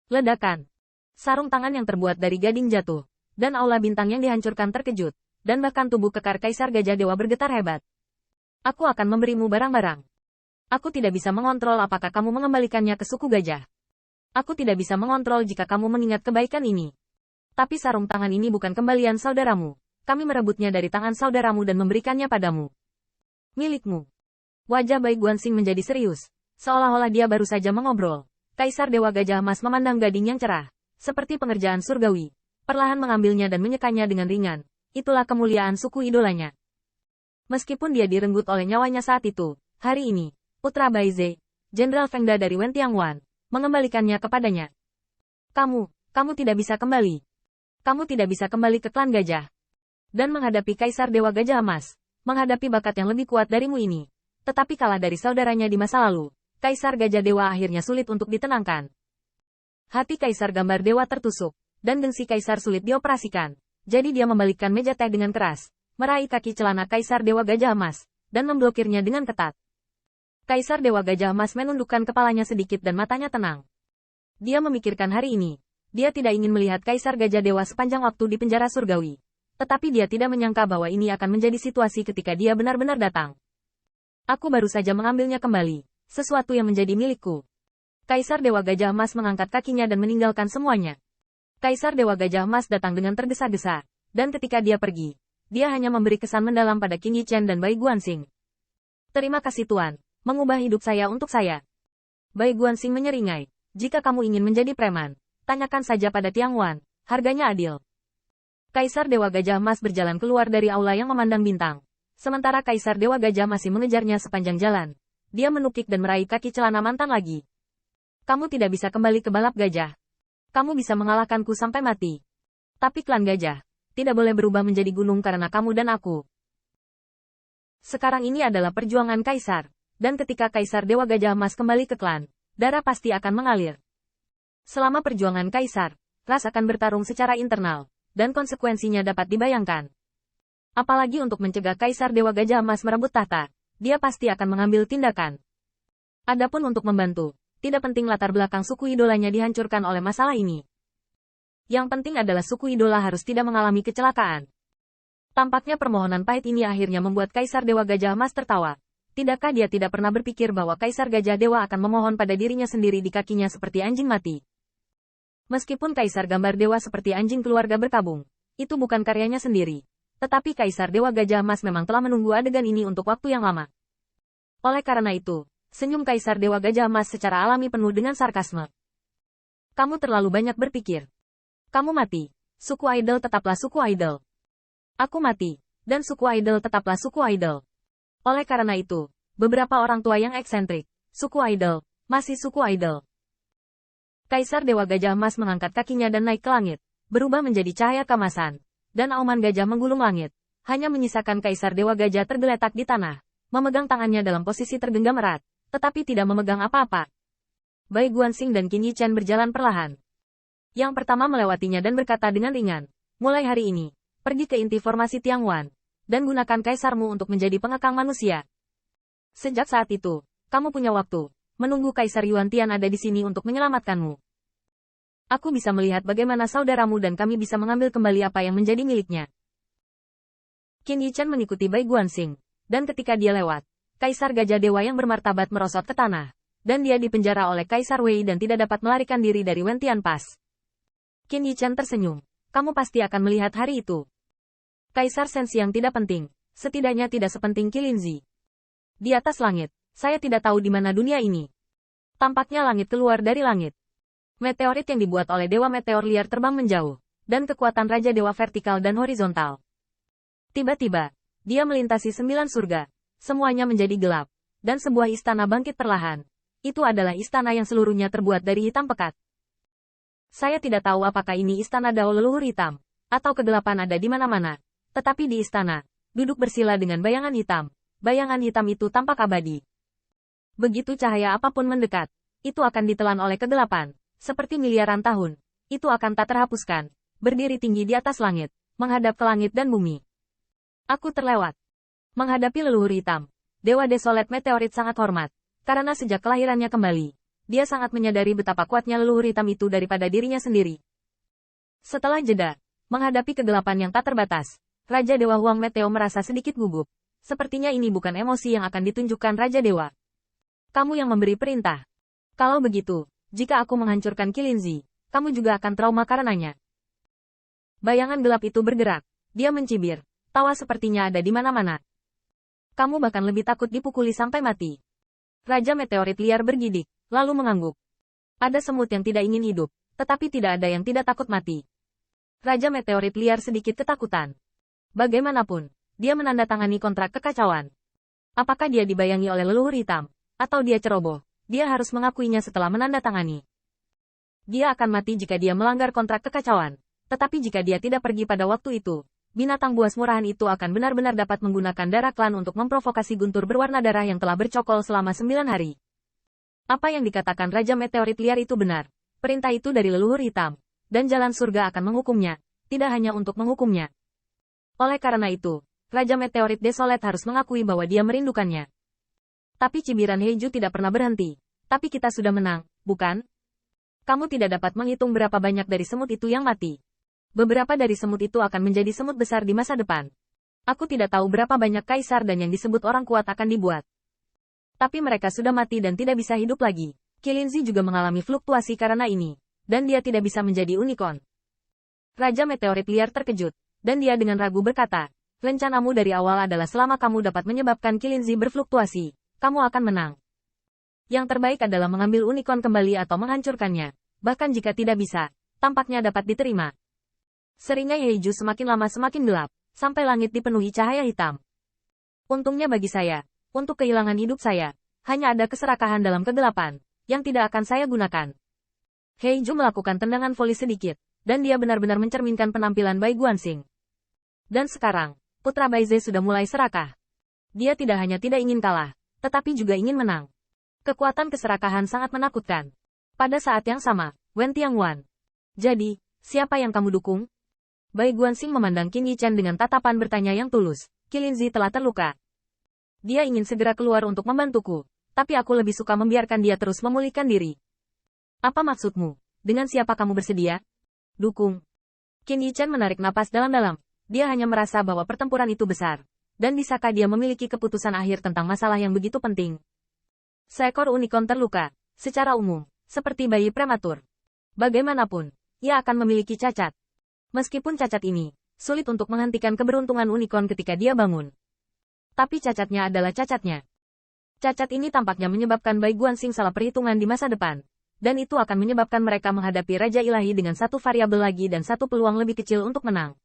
Ledakan. Sarung tangan yang terbuat dari gading jatuh, dan aula bintang yang dihancurkan terkejut, dan bahkan tubuh kekar Kaisar Gajah Dewa bergetar hebat. Aku akan memberimu barang-barang. Aku tidak bisa mengontrol apakah kamu mengembalikannya ke suku gajah. Aku tidak bisa mengontrol jika kamu mengingat kebaikan ini. Tapi sarung tangan ini bukan kembalian saudaramu. Kami merebutnya dari tangan saudaramu dan memberikannya padamu. Milikmu. Wajah Bai Guanxing menjadi serius, seolah-olah dia baru saja mengobrol. Kaisar Dewa Gajah Emas memandang gading yang cerah, seperti pengerjaan surgawi, perlahan mengambilnya dan menyekanya dengan ringan. Itulah kemuliaan suku idolanya. Meskipun dia direnggut oleh nyawanya saat itu, hari ini, putra Baize, Jenderal Fengda dari Wen Tiangwan, mengembalikannya kepadanya. Kamu tidak bisa kembali. Kamu tidak bisa kembali ke klan gajah. Dan menghadapi Kaisar Dewa Gajah Emas, menghadapi bakat yang lebih kuat darimu ini. Tetapi kalah dari saudaranya di masa lalu, Kaisar Gajah Dewa akhirnya sulit untuk ditenangkan. Hati Kaisar Gambar Dewa tertusuk, dan gengsi Kaisar sulit dioperasikan. Jadi dia membalikkan meja teh dengan keras, meraih kaki celana Kaisar Dewa Gajah Emas, dan memblokirnya dengan ketat. Kaisar Dewa Gajah Emas menundukkan kepalanya sedikit dan matanya tenang. Dia memikirkan hari ini. Dia tidak ingin melihat Kaisar Gajah Dewa sepanjang waktu di penjara surgawi. Tetapi dia tidak menyangka bahwa ini akan menjadi situasi ketika dia benar-benar datang. Aku baru saja mengambilnya kembali. Sesuatu yang menjadi milikku. Kaisar Dewa Gajah Emas mengangkat kakinya dan meninggalkan semuanya. Kaisar Dewa Gajah Emas datang dengan tergesa-gesa, dan ketika dia pergi, dia hanya memberi kesan mendalam pada Qin Yichen dan Bai Guanxing. Terima kasih Tuan, mengubah hidup saya untuk saya. Bai Guanxing menyeringai, jika kamu ingin menjadi preman, tanyakan saja pada Tiangwan, harganya adil. Kaisar Dewa Gajah Emas berjalan keluar dari aula yang memandang bintang, sementara Kaisar Dewa Gajah masih mengejarnya sepanjang jalan. Dia menukik dan meraih kaki celana mantan lagi. Kamu tidak bisa kembali ke balap gajah. Kamu bisa mengalahkanku sampai mati. Tapi klan gajah tidak boleh berubah menjadi gunung karena kamu dan aku. Sekarang ini adalah perjuangan Kaisar, dan ketika Kaisar Dewa Gajah Emas kembali ke klan, darah pasti akan mengalir. Selama perjuangan Kaisar, ras akan bertarung secara internal, dan konsekuensinya dapat dibayangkan. Apalagi untuk mencegah Kaisar Dewa Gajah Emas merebut tahta. Dia pasti akan mengambil tindakan. Adapun untuk membantu, tidak penting latar belakang suku idolanya dihancurkan oleh masalah ini. Yang penting adalah suku idola harus tidak mengalami kecelakaan. Tampaknya permohonan pahit ini akhirnya membuat Kaisar Dewa Gajah Emas tertawa. Tidakkah dia tidak pernah berpikir bahwa Kaisar Gajah Dewa akan memohon pada dirinya sendiri di kakinya seperti anjing mati? Meskipun Kaisar Gambar Dewa seperti anjing keluarga berkabung, itu bukan karyanya sendiri. Tetapi Kaisar Dewa Gajah Emas memang telah menunggu adegan ini untuk waktu yang lama. Oleh karena itu, senyum Kaisar Dewa Gajah Emas secara alami penuh dengan sarkasme. Kamu terlalu banyak berpikir. Kamu mati. Suku idol tetaplah suku idol. Aku mati. Dan suku idol tetaplah suku idol. Oleh karena itu, beberapa orang tua yang eksentrik, suku idol, masih suku idol. Kaisar Dewa Gajah Emas mengangkat kakinya dan naik ke langit, berubah menjadi cahaya keemasan. Dan auman gajah menggulung langit, hanya menyisakan Kaisar Dewa Gajah tergeletak di tanah, memegang tangannya dalam posisi tergenggam erat, tetapi tidak memegang apa-apa. Bai Guanxing dan Qin Yichen berjalan perlahan. Yang pertama melewatinya dan berkata dengan ringan, mulai hari ini, pergi ke inti formasi Tiangwan, dan gunakan kaisarmu untuk menjadi pengekang manusia. Sejak saat itu, kamu punya waktu, menunggu Kaisar Yuan Tian ada di sini untuk menyelamatkanmu. Aku bisa melihat bagaimana saudaramu dan kami bisa mengambil kembali apa yang menjadi miliknya. Qin Yichen mengikuti Bai Guanxing, dan ketika dia lewat, Kaisar Gajah Dewa yang bermartabat merosot ke tanah, dan dia dipenjara oleh Kaisar Wei dan tidak dapat melarikan diri dari Wen Tian Pass. Qin Yichen tersenyum, kamu pasti akan melihat hari itu. Kaisar sensi yang tidak penting, setidaknya tidak sepenting Qilinzi. Di atas langit, saya tidak tahu di mana dunia ini. Tampaknya langit keluar dari langit. Meteorit yang dibuat oleh Dewa Meteor liar terbang menjauh, dan kekuatan Raja Dewa vertikal dan horizontal. Tiba-tiba, dia melintasi 9 surga, semuanya menjadi gelap, dan sebuah istana bangkit perlahan. Itu adalah istana yang seluruhnya terbuat dari hitam pekat. Saya tidak tahu apakah ini istana Dao leluhur hitam, atau kegelapan ada di mana-mana, tetapi di istana, duduk bersila dengan bayangan hitam itu tampak abadi. Begitu cahaya apapun mendekat, itu akan ditelan oleh kegelapan. Seperti miliaran tahun, itu akan tak terhapuskan, berdiri tinggi di atas langit, menghadap ke langit dan bumi. Aku terlewat. Menghadapi leluhur hitam, Dewa Desolate Meteorit sangat hormat, karena sejak kelahirannya kembali, dia sangat menyadari betapa kuatnya leluhur hitam itu daripada dirinya sendiri. Setelah jeda, menghadapi kegelapan yang tak terbatas, Raja Dewa Huang Meteo merasa sedikit gugup. Sepertinya ini bukan emosi yang akan ditunjukkan Raja Dewa. Kamu yang memberi perintah. Kalau begitu, jika aku menghancurkan Qilinzi, kamu juga akan trauma karenanya. Bayangan gelap itu bergerak. Dia mencibir. Tawa sepertinya ada di mana-mana. Kamu bahkan lebih takut dipukuli sampai mati. Raja Meteorit Liar bergidik, lalu mengangguk. Ada semut yang tidak ingin hidup, tetapi tidak ada yang tidak takut mati. Raja Meteorit Liar sedikit ketakutan. Bagaimanapun, dia menandatangani kontrak kekacauan. Apakah dia dibayangi oleh leluhur hitam, atau dia ceroboh? Dia harus mengakuinya setelah menandatangani. Dia akan mati jika dia melanggar kontrak kekacauan. Tetapi jika dia tidak pergi pada waktu itu, binatang buas murahan itu akan benar-benar dapat menggunakan darah klan untuk memprovokasi guntur berwarna darah yang telah bercokol selama 9 hari. Apa yang dikatakan Raja Meteorit Liar itu benar. Perintah itu dari leluhur hitam. Dan jalan surga akan menghukumnya. Tidak hanya untuk menghukumnya. Oleh karena itu, Raja Meteorit Desolate harus mengakui bahwa dia merindukannya. Tapi cibiran Heiju tidak pernah berhenti. Tapi kita sudah menang, bukan? Kamu tidak dapat menghitung berapa banyak dari semut itu yang mati. Beberapa dari semut itu akan menjadi semut besar di masa depan. Aku tidak tahu berapa banyak kaisar dan yang disebut orang kuat akan dibuat. Tapi mereka sudah mati dan tidak bisa hidup lagi. Qilinzi juga mengalami fluktuasi karena ini. Dan dia tidak bisa menjadi unicorn. Raja Meteorit Liar terkejut. Dan dia dengan ragu berkata, rencanamu dari awal adalah selama kamu dapat menyebabkan Qilinzi berfluktuasi, kamu akan menang. Yang terbaik adalah mengambil unicorn kembali atau menghancurkannya. Bahkan jika tidak bisa, tampaknya dapat diterima. Seringai Heiju semakin lama semakin gelap, sampai langit dipenuhi cahaya hitam. Untungnya bagi saya, untuk kehilangan hidup saya, hanya ada keserakahan dalam kegelapan, yang tidak akan saya gunakan. Heiju melakukan tendangan voli sedikit, dan dia benar-benar mencerminkan penampilan Bai Guanxing. Dan sekarang, putra Baize sudah mulai serakah. Dia tidak hanya tidak ingin kalah, tetapi juga ingin menang. Kekuatan keserakahan sangat menakutkan. Pada saat yang sama, Wen Tianguan. Jadi, siapa yang kamu dukung? Bai Guanxing memandang Qin Yichan dengan tatapan bertanya yang tulus. Qilinzi telah terluka. Dia ingin segera keluar untuk membantuku, tapi aku lebih suka membiarkan dia terus memulihkan diri. Apa maksudmu? Dengan siapa kamu bersedia? Dukung. Qin Yichan menarik napas dalam-dalam. Dia hanya merasa bahwa pertempuran itu besar. Dan bisakah dia memiliki keputusan akhir tentang masalah yang begitu penting? Seekor unicorn terluka, secara umum, seperti bayi prematur. Bagaimanapun, ia akan memiliki cacat. Meskipun cacat ini, sulit untuk menghentikan keberuntungan unicorn ketika dia bangun. Tapi cacatnya adalah cacatnya. Cacat ini tampaknya menyebabkan Bai Guanxing salah perhitungan di masa depan. Dan itu akan menyebabkan mereka menghadapi Raja Ilahi dengan satu variabel lagi dan satu peluang lebih kecil untuk menang.